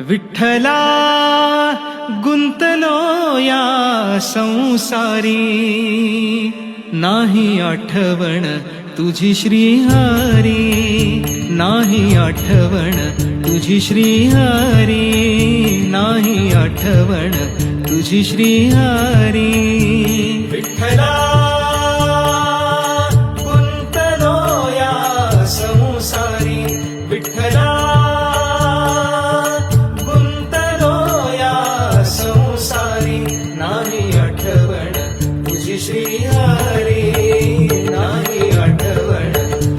विठ्ठला गुंतलो या संसारी, नाही आठवण तुझी श्रीहरी, नाही आठवण तुझी श्रीहरी, नाही आठवण तुझी श्रीहरी. विठ्ठला गुंतलो या संसारी, विठ्ठला गुंतलो या संसारी, नाही आठवण तुझी श्रीहरी, नाही आठवण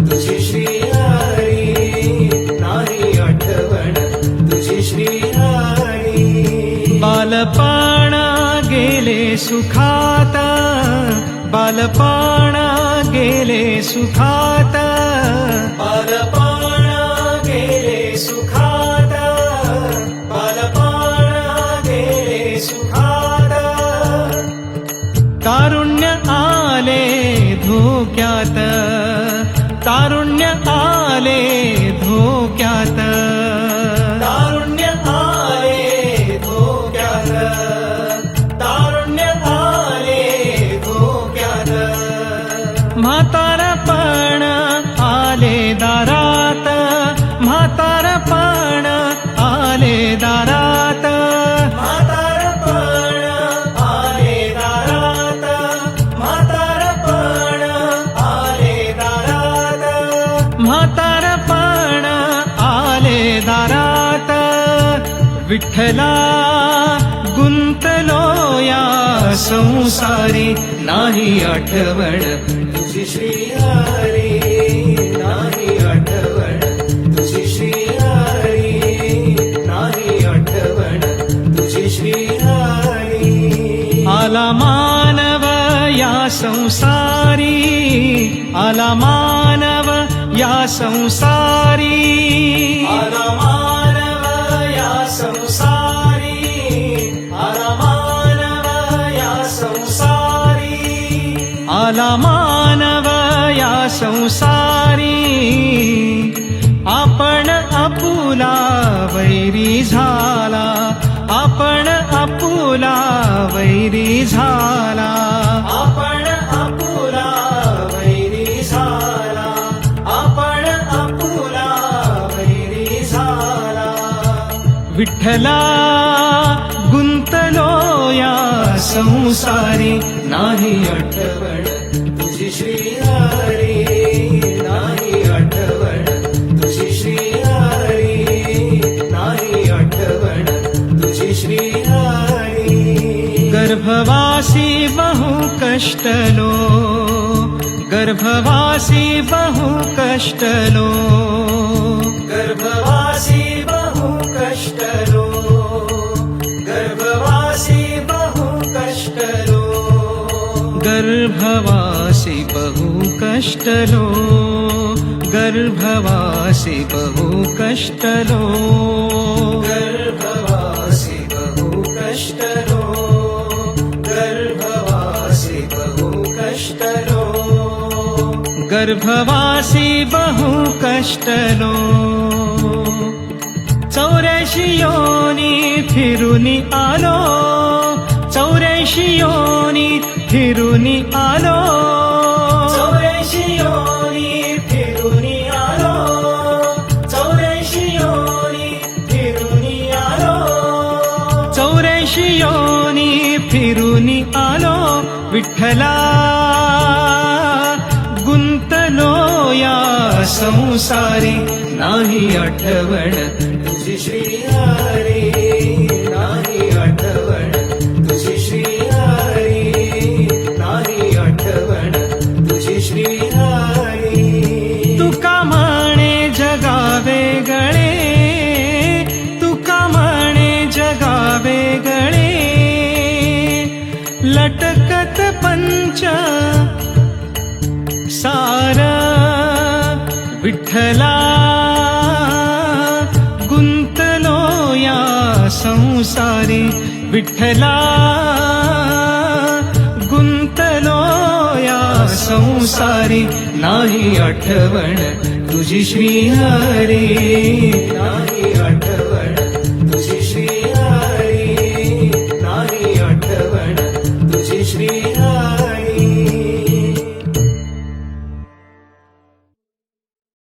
तुझी श्रीहरी, नाही आठवण तुझी श्रीहरी. बालपण गेले सुखात, बालपण गेले सुखात, बालपण गेले सुखात, बालपण गेले सुखात. तारुण्य आले धोक्यात, तारुण्य आले धोक्यात, तारुण्य आले धोक्यात, तारुण्य आले धोक्यात. म्हातारपण आले दारात, म्हातारपण आले दारात, म्हातारपण आले दारात, म्हातारपण आले दारात, म्हातारपण आले दारात. विठ्ठला गुंतलो या संसारी, नाही आठवण तुझी श्रीहरी, नाही आठवण तुझी श्रीहरी, नाही आठवण तुझी श्रीहरी. आला मानव या संसारी, आला मानव या संसारी, आला मानव या संसारी, आला मानव या संसारी, आला मानव या संसारी. आपण आपुला वैरी झाला, आपण आपुला वैरी झाला, आपण आपुला वैरी झाला, आपण आपुला वैरी झाला. विठ्ठला गुंतलो या संसारी, नाही आठवण तुझी श्रीहरी, नाही आठवण तुझी श्रीहरी, नाही आठवण तुझी श्रीहरी. गर्भवासी बहु कष्टलो, गर्भवासी बहु कष्टलो, गर्भवासी बहु कष्टलो, गर्भवासी बहु कष्टलो, गर्भवासी बहु कष्टलो, गर्भवासी बहु कष्टलो, गर्भवासी बहु कष्टलो, गर्भवासी बहु कष्टलो, गर्भवासी बहु कष्टलो. 84 योनी फिरूनी आलो, 84 योनी फिरूनी आलो, 84 योनी फिरूनी आलो, 84 योनी फिरूनी आलो, 84 योनी फिरूनी आलो. विठ्ठला गुंतलो या संसारी, नाही आठवण तुझी श्रीहरी, नाही आठवण तुझी श्रीहरी, नाही आठवण तुझी श्रीहरी. तुका म्हणे जगा वेगळे, तुका म्हणे जगा वेगळे, लटकत पंच सार. विठ्ठला गुंतलो या संसारी, विठ्ठला गुंतलो या संसारी, नाही आठवण तुझी श्रीहरी, नाही आठवण तुझी श्री